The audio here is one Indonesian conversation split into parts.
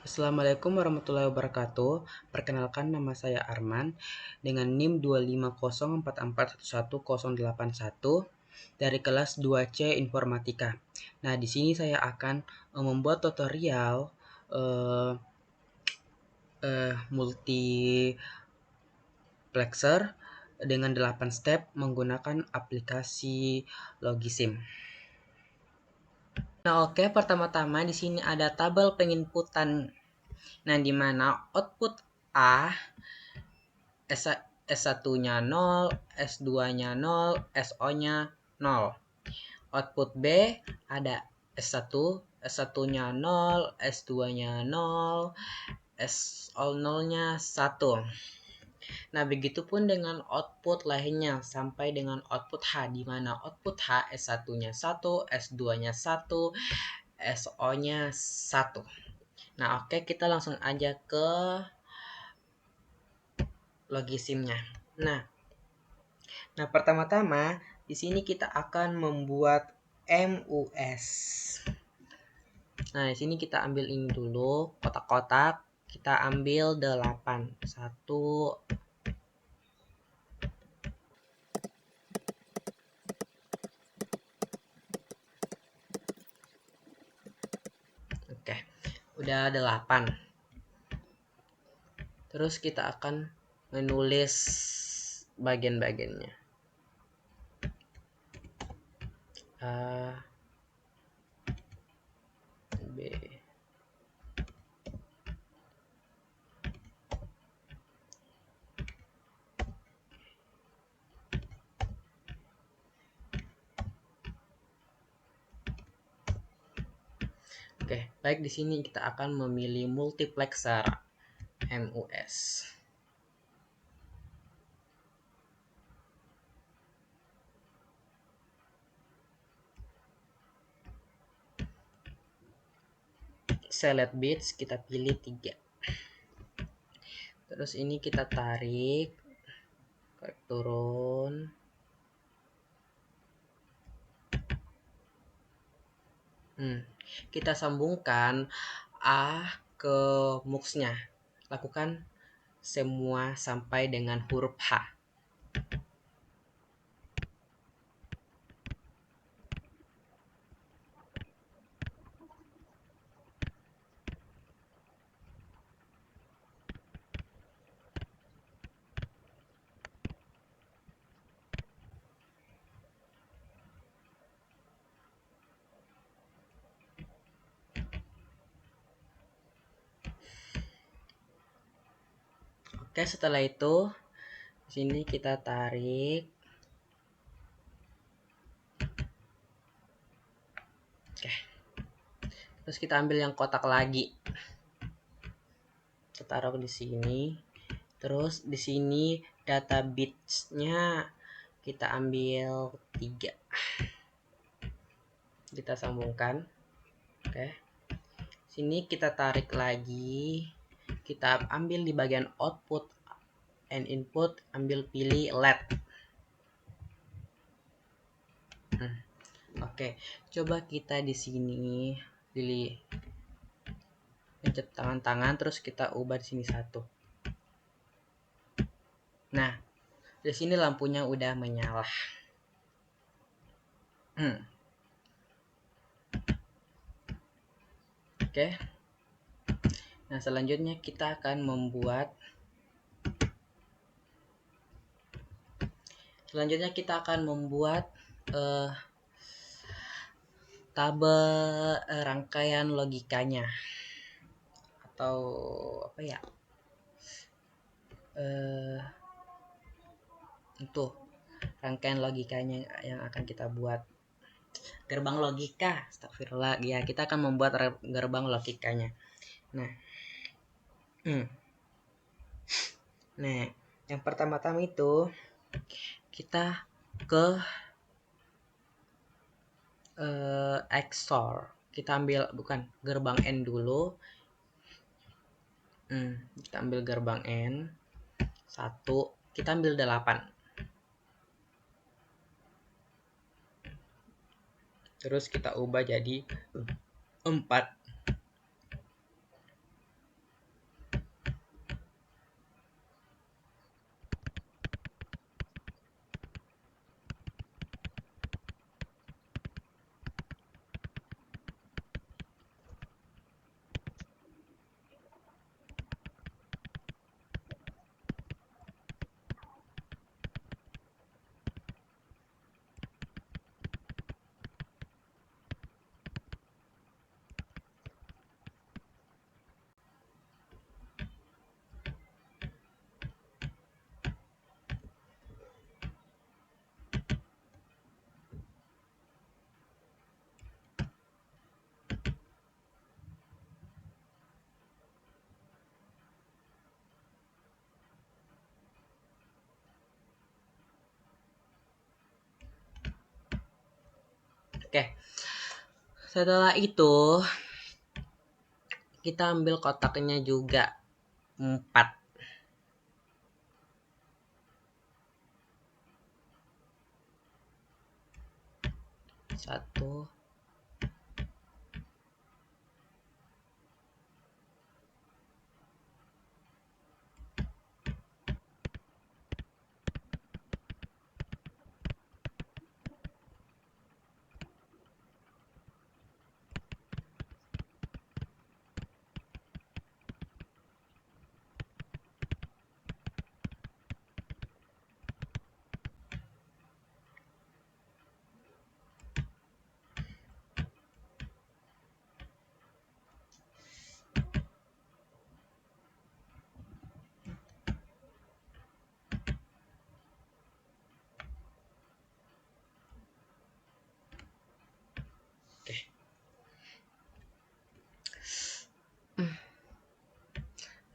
Assalamualaikum warahmatullahi wabarakatuh. Perkenalkan, nama saya Arman dengan NIM 25044111081 dari kelas 2C Informatika. Nah, di sini saya akan membuat tutorial multiplexer dengan 8 step menggunakan aplikasi Logisim. Nah, oke, pertama-tama di sini ada tabel penginputan. Nah, di mana output A S1-nya 0, S2-nya 0, SO-nya 0. Output B ada S1, S1-nya 0, S2-nya 0, SO0-nya 1. Nah, begitupun dengan output lainnya sampai dengan output H, di mana output H S1-nya 1, S2-nya 1, SO-nya 1. Nah, oke, kita langsung aja ke Logisimnya. Nah, pertama-tama di sini kita akan membuat MUS. Nah, di sini kita ambil ini dulu, kotak-kotak. Kita ambil 8. 1. Oke, udah 8. Terus kita akan menulis bagian-bagiannya. A, B. Oke, baik, di sini kita akan memilih multiplexer MUS. Select bits kita pilih 3. Terus ini kita tarik turun. Kita sambungkan A ke MUX-nya. Lakukan semua sampai dengan huruf H. Oke, setelah itu sini kita tarik. Oke. Terus kita ambil yang kotak lagi. Kita taruh di sini. Terus di sini data bits-nya kita ambil 3. Kita sambungkan. Oke. Sini kita tarik lagi. Kita ambil di bagian output and input, ambil pilih LED. Oke, coba kita di sini pilih pencet tangan-tangan, terus kita ubah di sini 1. Nah, di sini lampunya udah menyala. Oke. Nah, selanjutnya kita akan membuat tabel rangkaian logikanya, atau apa ya, itu rangkaian logikanya yang akan kita buat. Gerbang logika, astagfirullah, ya, kita akan membuat gerbang logikanya. Nah, yang pertama-tama itu kita ke XOR. Kita ambil gerbang N dulu. Kita ambil gerbang N 1, kita ambil 8. Terus kita ubah jadi 4. Oke. Setelah itu kita ambil kotaknya juga 4. 1, oke.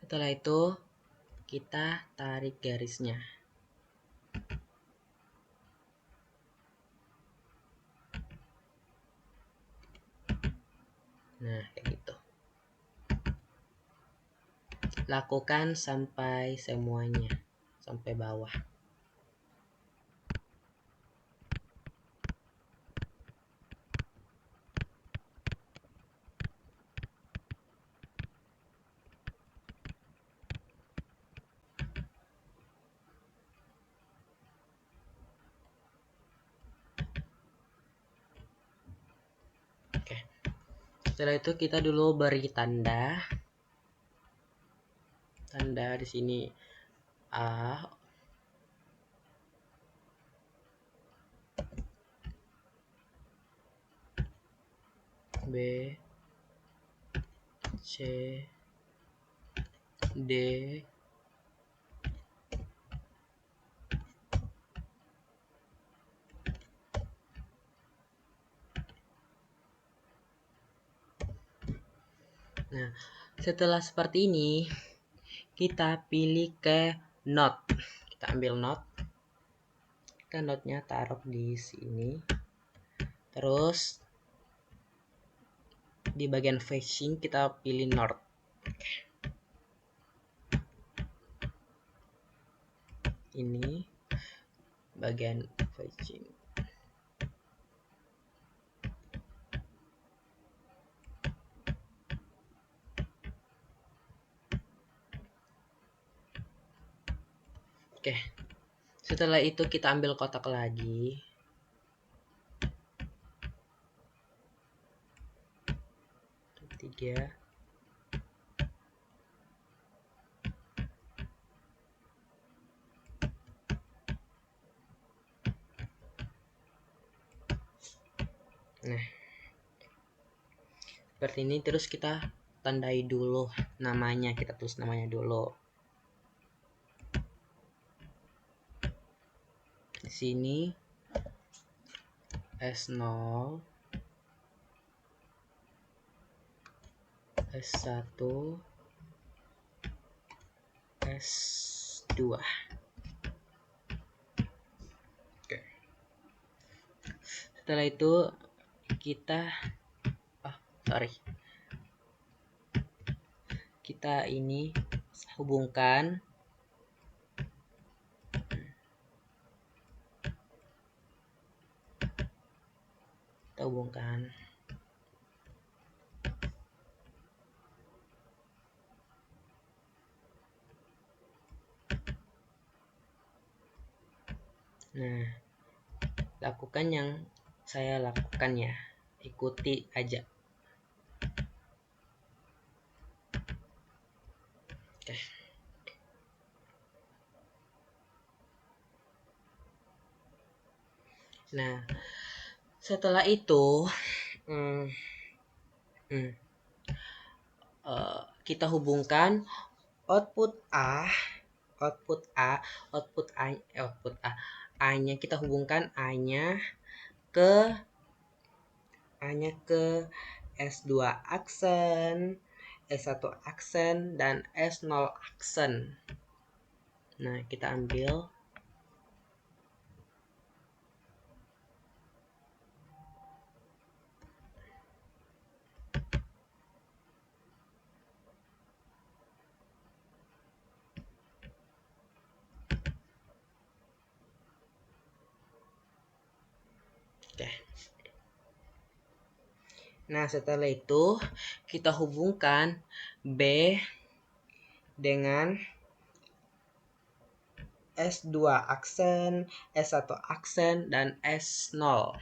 Setelah itu kita tarik garisnya. Nah, kayak gitu. Lakukan sampai semuanya, sampai bawah. Oke. Setelah itu kita dulu beri tanda di sini A, B, C, D, nah setelah seperti ini kita pilih ke note. Kita ambil note, kita note-nya taruh di sini, terus di bagian facing kita pilih north. Ini bagian facing. Oke. Setelah itu kita ambil kotak lagi. Tiga. Nah, seperti ini. Terus kita tandai dulu namanya, kita tulis namanya dulu. Di sini S0, S1, S2. Oke. Setelah itu kita kita ini hubungkan nah, lakukan yang saya lakukan ya, ikuti aja. Oke. Nah, setelah itu kita hubungkan output A-nya kita hubungkan A-nya ke S2 aksen, S1 aksen, dan S0 aksen. Nah, kita ambil Oke. Nah, setelah itu kita hubungkan B dengan S2 aksen, S1 aksen, dan S0.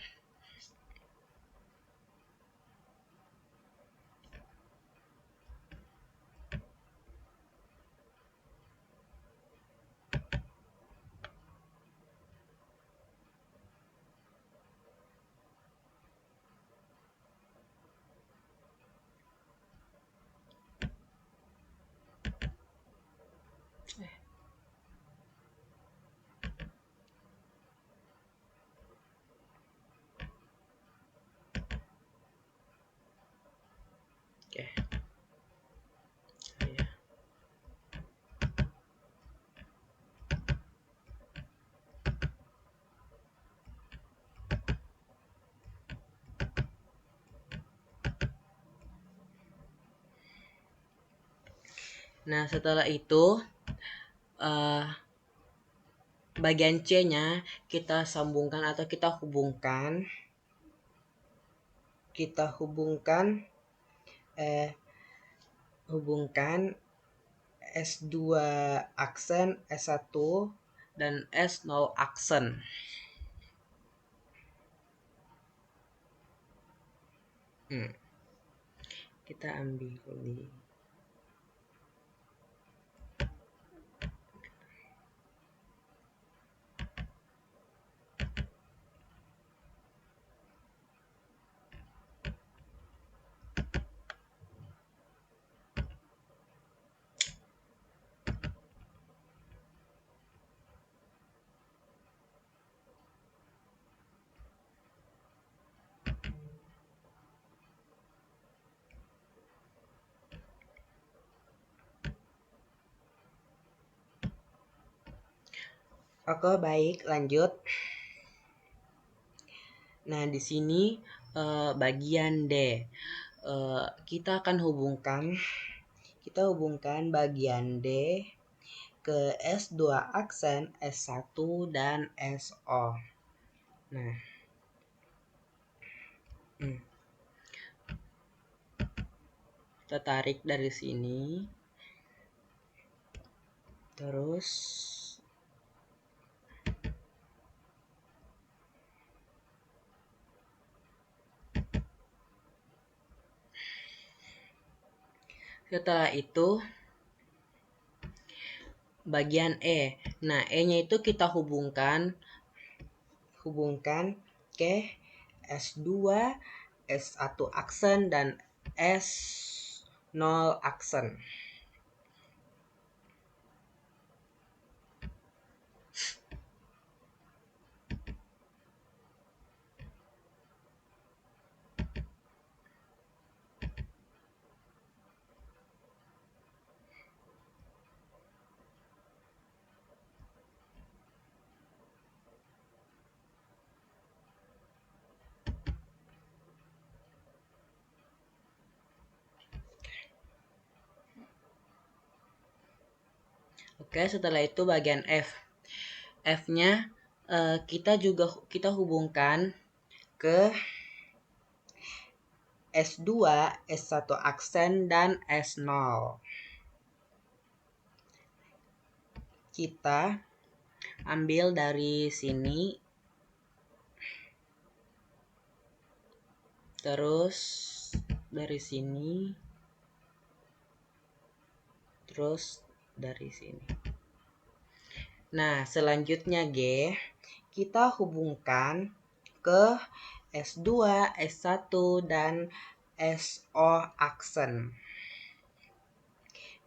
Oke. Nah, setelah itu bagian C-nya kita sambungkan atau kita hubungkan S2 aksen, S1 dan S0 aksen. Kita ambil ini. Oke, baik, lanjut. Nah, di sini bagian D. Kita akan hubungkan bagian D ke S2 aksen, S1 dan SO. Nah, kita tarik dari sini. Terus setelah itu bagian E. Nah, E-nya itu kita hubungkan ke S2, S1 aksen dan S0 aksen. Oke, setelah itu bagian F. F-nya kita hubungkan ke S2, S1 aksen dan S0. Kita ambil dari sini, terus dari sini, terus dari sini. Nah, selanjutnya G, kita hubungkan ke S2, S1 dan SO aksen.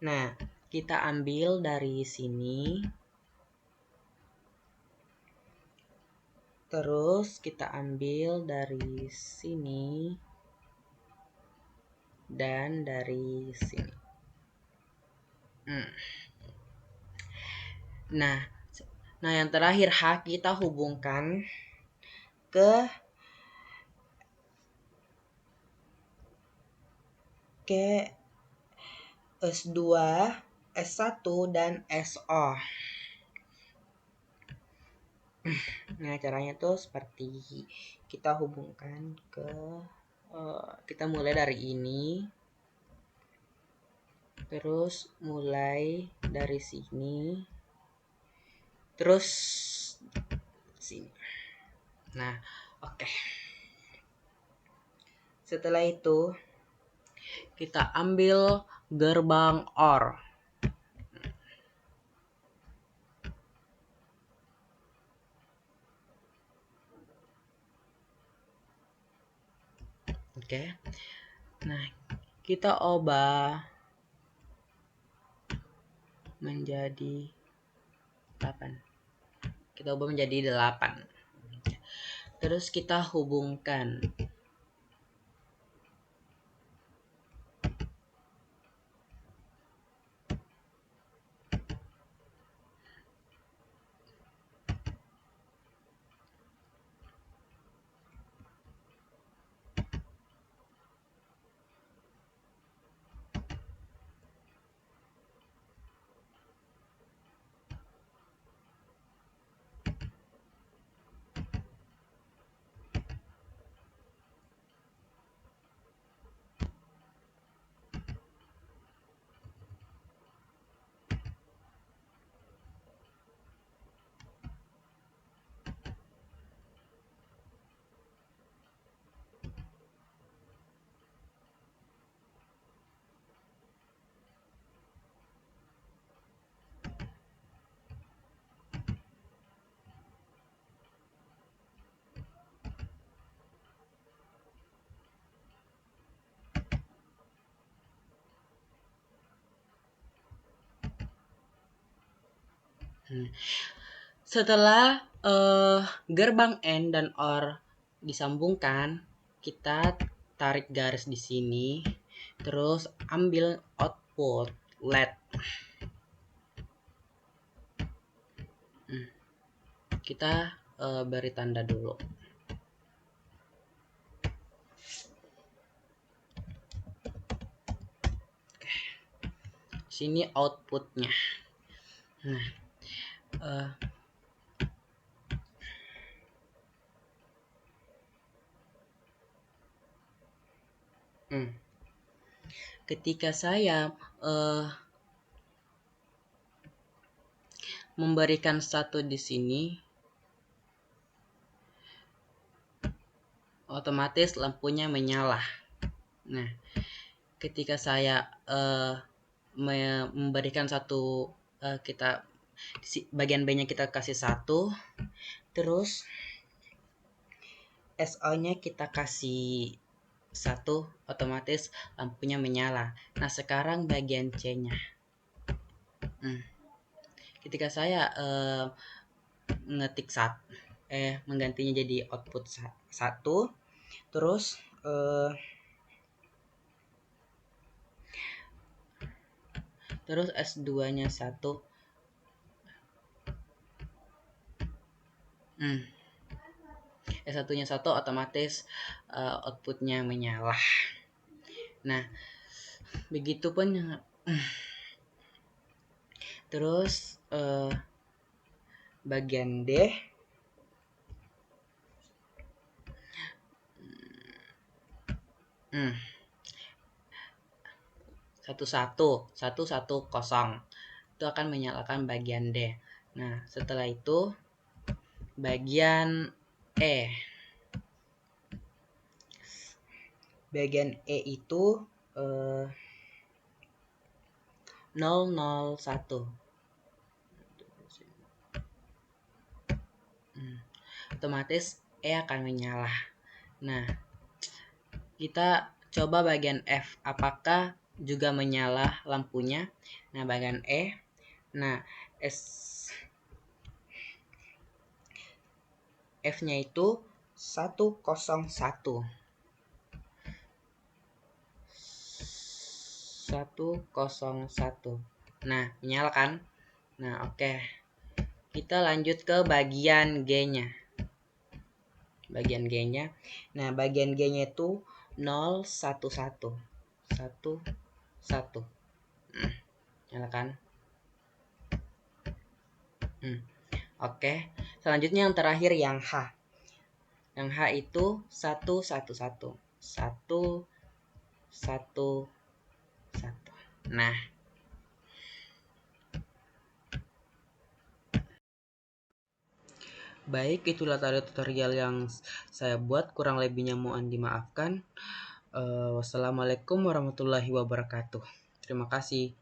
Nah, kita ambil dari sini, terus kita ambil dari sini dan dari sini. Nah, yang terakhir H kita hubungkan ke S2, S1 dan SO. Nah, caranya tuh seperti kita hubungkan ke kita mulai dari ini, terus mulai dari sini, terus sini. Nah, oke. Setelah itu kita ambil gerbang OR. Oke. Nah, kita ubah menjadi 8. Kita ubah menjadi 8. Terus kita hubungkan setelah gerbang AND dan OR disambungkan, kita tarik garis di sini, terus ambil output LED. Kita beri tanda dulu. Sini outputnya. Nah, ketika saya memberikan satu di sini, otomatis lampunya menyala. Nah, ketika saya memberikan satu, kita bagian B-nya kita kasih 1, terus SO-nya kita kasih 1, otomatis lampunya menyala. Nah, sekarang bagian C-nya. Ketika saya ngetik menggantinya jadi output 1, terus S2-nya 1. S1-nya 1 otomatis outputnya menyala. Nah, begitupun terus bagian D, satu kosong itu akan menyalakan bagian D. Nah, setelah itu bagian E. Bagian E itu 001. Otomatis E akan menyala. Nah, kita coba bagian F, apakah juga menyala lampunya. Nah, bagian E, nah F-nya itu 101. 101. Nah, menyala kan? Nah, oke. Kita lanjut ke bagian G-nya. Bagian G-nya. Nah, bagian G-nya itu 011. 11. Nyala kan? Oke. Selanjutnya yang terakhir yang H. Yang H itu 1 1 1. 1 1 1. Nah, baik, itulah tadi tutorial yang saya buat, kurang lebihnya mohon dimaafkan. Wassalamualaikum warahmatullahi wabarakatuh. Terima kasih.